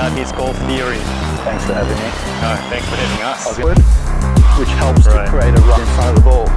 about his golf theory. Thanks for having me. No, thanks for having us. Which helps to create a run in front of the ball.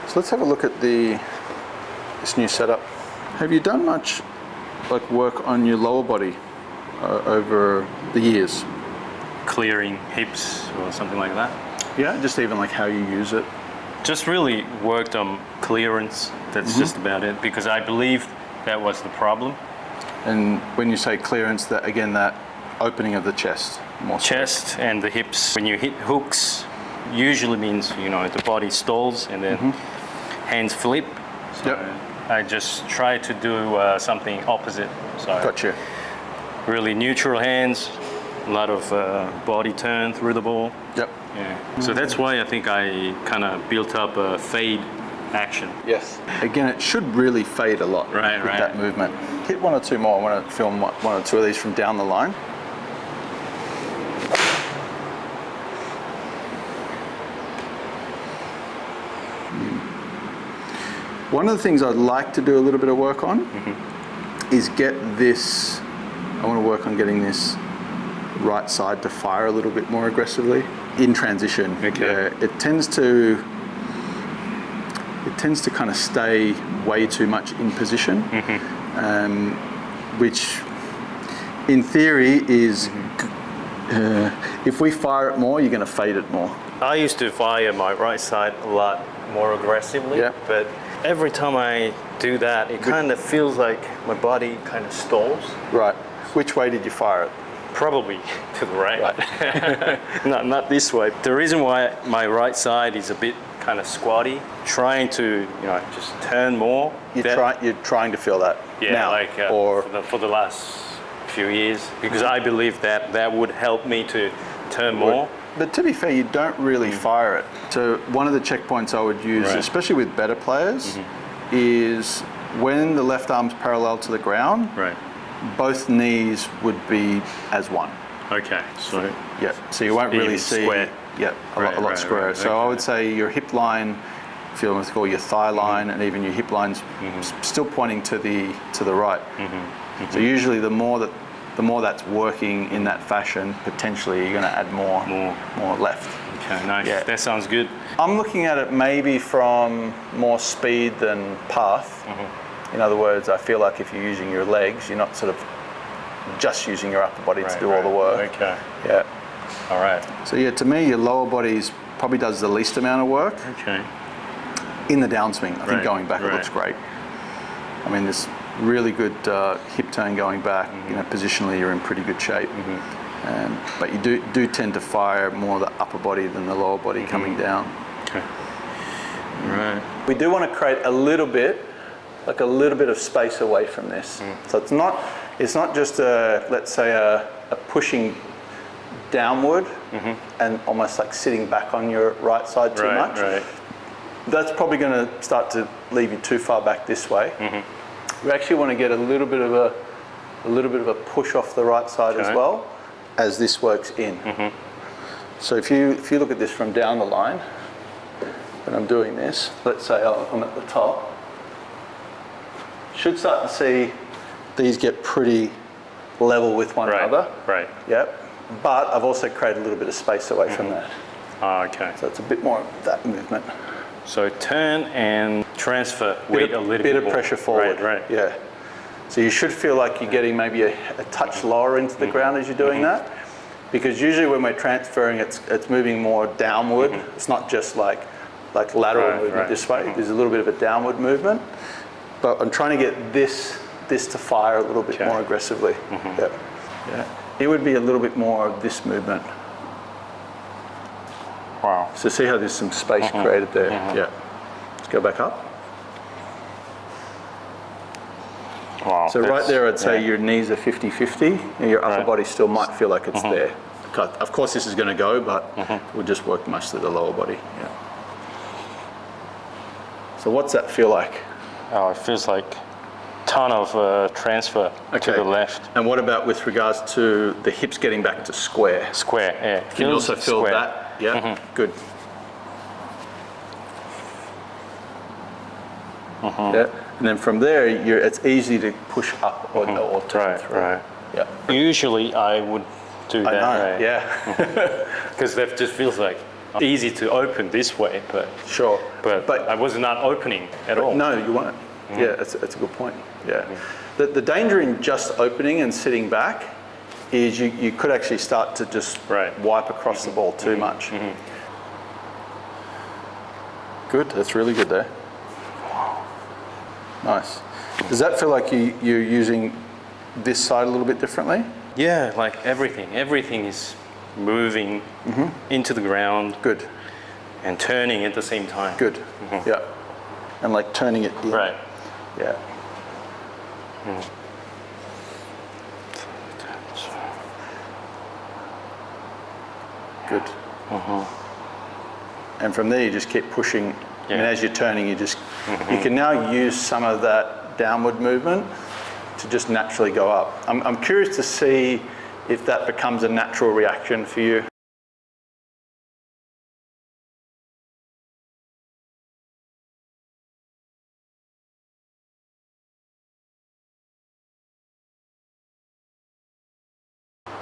So let's have a look at this new setup. Have you done much work on your lower body over the years? Clearing hips or something like that. Yeah, just even how you use it. Just really worked on clearance. That's just about it, because I believe that was the problem. And when you say clearance, that again, that opening of the chest. More Chest and the hips. When you hit hooks, usually means the body stalls and then hands flip. So I just try to do something opposite. So Gotcha. really neutral hands, a lot of body turn through the ball. Yep. Yeah. So that's why I think I kind of built up a fade action. Yes. Again, it should really fade a lot with that movement. Hit one or two more. I want to film one or two of these from down the line. One of the things I'd like to do a little bit of work on is get this, I want to work on getting this right side to fire a little bit more aggressively in transition. Okay. It tends to kind of stay way too much in position, which in theory is, if we fire it more, you're going to fade it more. I used to fire my right side a lot more aggressively, but every time I do that, it kind of feels like my body kind of stalls. Right. Which way did you fire it? Probably to the right. not this way. The reason why my right side is a bit kind of squatty, trying to just turn more. You're trying to feel that now, or for the last few years, because I believe that would help me to turn more. But to be fair, you don't really fire it. So one of the checkpoints I would use, especially with better players, is when the left arm's parallel to the ground, both knees would be as one. Okay. So so you won't really see square. a lot squarer. So I would say your hip line, if you want to call your thigh line, and even your hip line's still pointing to the right. So usually the more that's working in that fashion, potentially you're going to add more left. Okay, nice. Yeah. That sounds good. I'm looking at it maybe from more speed than path. In other words, I feel like if you're using your legs, you're not sort of just using your upper body to do all the work. Okay. Yeah. All right. So to me, your lower body probably does the least amount of work. Okay. In the downswing, I think going back it looks great. I mean, there's really good hip turn going back. Positionally you're in pretty good shape. But you do tend to fire more the upper body than the lower body coming down. Okay. Right. We do want to create a little bit of space away from this. So it's not just let's say a pushing downward and almost like sitting back on your right side too much. Right. That's probably going to start to leave you too far back this way. We actually want to get a little bit of a push off the right side as well, as this works in. So if you look at this from down the line, when I'm doing this, let's say I'm at the top, should start to see these get pretty level with one another. Right. Yep. But I've also created a little bit of space away from that. Okay. So it's a bit more of that movement. So turn and transfer weight a little bit of more. Pressure forward. Right. Yeah. So you should feel like you're getting maybe a touch lower into the ground as you're doing that, because usually when we're transferring, it's moving more downward. It's not just like lateral movement this way. There's a little bit of a downward movement, but I'm trying to get this to fire a little bit more aggressively. Yeah. It would be a little bit more of this movement. Wow. So see how there's some space created there? Yeah. Let's go back up. Wow. So right there, I'd say your knees are 50-50, and your upper body still might feel like it's there. Of course, this is going to go, but we'll just work mostly the lower body. Yeah. So what's that feel like? Oh, it feels like ton of transfer to the left. And what about with regards to the hips getting back to square? Square, yeah. Can you also feel square. that? Yeah, good. Yeah, and then from there, it's easy to push up or turn through. Right. Yeah. Usually I would do that. I know. Right? Yeah. Because that just feels like easy to open this way, but Sure. But I was not opening at all. No, you weren't. Yeah, that's a good point. Yeah. The danger in just opening and sitting back is you could actually start to just wipe across the ball too much. Good. That's really good there. Nice. Does that feel like you're using this side a little bit differently? Yeah, like everything is moving into the ground. Good. And turning at the same time. Good. Yeah. And like turning it in. Right. Yeah. Good. And from there, you just keep pushing. And as you're turning, you can now use some of that downward movement to just naturally go up. I'm curious to see if that becomes a natural reaction for you.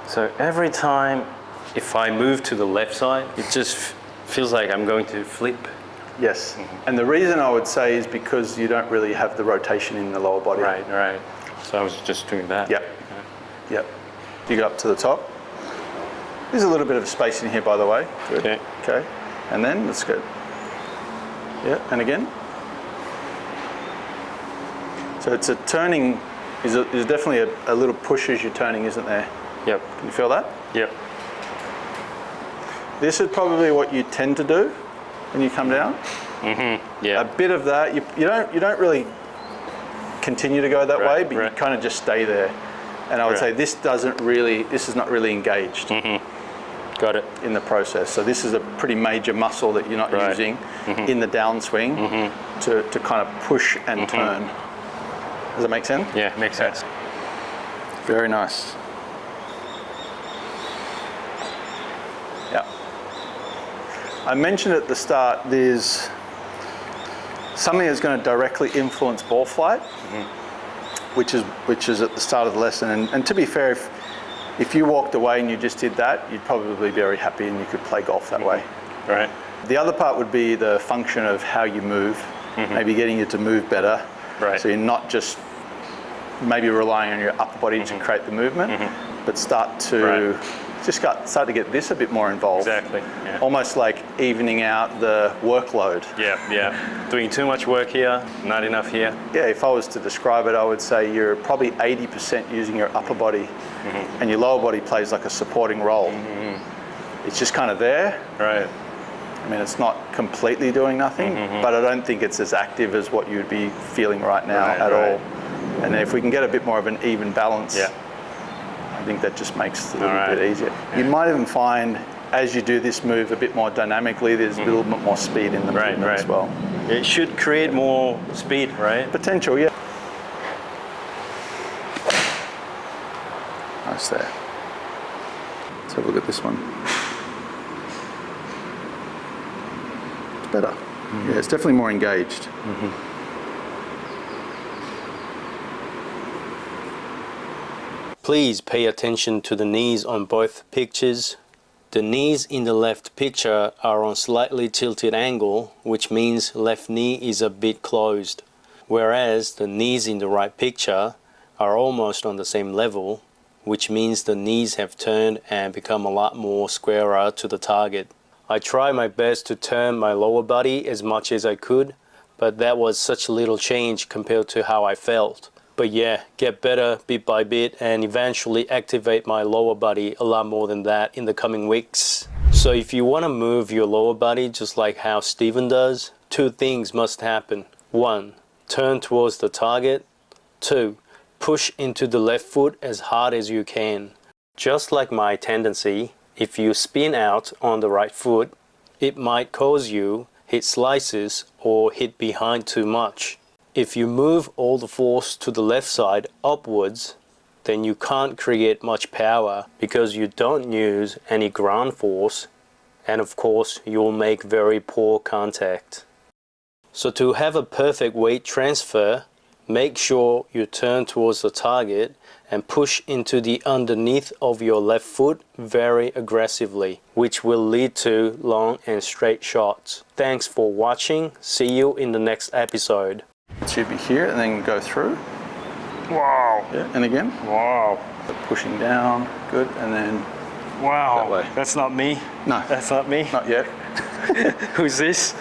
So every time if I move to the left side, it just feels like I'm going to flip. Yes, and the reason I would say is because you don't really have the rotation in the lower body. Right. So I was just doing that. Yep. You go up to the top. There's a little bit of space in here, by the way. Good. Okay. And then let's go. Yeah, and again. So it's a turning, is definitely a little push as you're turning, isn't there? Yep. Can you feel that? Yep. This is probably what you tend to do when you come down. Yeah. A bit of that. You don't really continue to go that way, but you kind of just stay there. And I would say this is not really engaged. Got it. In the process. So this is a pretty major muscle that you're not using in the downswing to kind of push and turn. Does that make sense? Yeah, makes sense. Very nice. Yeah. I mentioned at the start there's something that's going to directly influence ball flight, which is at the start of the lesson. And to be fair, if you walked away and you just did that, you'd probably be very happy and you could play golf that way. Right. The other part would be the function of how you move, maybe getting you to move better. Right. So you're not just maybe relying on your upper body to create the movement, but start to start to get this a bit more involved. Exactly. Yeah. Almost like evening out the workload. Yeah. Doing too much work here, not enough here. Yeah, if I was to describe it, I would say you're probably 80% using your upper body and your lower body plays like a supporting role. It's just kind of there. Right. I mean, it's not completely doing nothing, but I don't think it's as active as what you'd be feeling right now at all. And if we can get a bit more of an even balance, I think that just makes it a little bit easier. You might even find, as you do this move a bit more dynamically, there's a little bit more speed in the movement as well. It should create more speed, right? Potential, yeah. Nice there. Let's have a look at this one. It's better. Yeah, it's definitely more engaged. Please pay attention to the knees on both pictures. The knees in the left picture are on slightly tilted angle, which means left knee is a bit closed, whereas the knees in the right picture are almost on the same level, which means the knees have turned and become a lot more squarer to the target. I tried my best to turn my lower body as much as I could, but that was such a little change compared to how I felt. But yeah, get better bit by bit and eventually activate my lower body a lot more than that in the coming weeks. So if you want to move your lower body just like how Steven does, two things must happen. 1. Turn towards the target. 2. Push into the left foot as hard as you can. Just like my tendency, if you spin out on the right foot, it might cause you hit slices or hit behind too much. If you move all the force to the left side upwards, then you can't create much power because you don't use any ground force, and of course you'll make very poor contact. So to have a perfect weight transfer, make sure you turn towards the target and push into the underneath of your left foot very aggressively, which will lead to long and straight shots. Thanks for watching. See you in the next episode. It should be here and then go through. Wow. Yeah, and again. Wow. So pushing down, good, and then Wow. that way. That's not me. No. That's not me. Not yet. Who's this?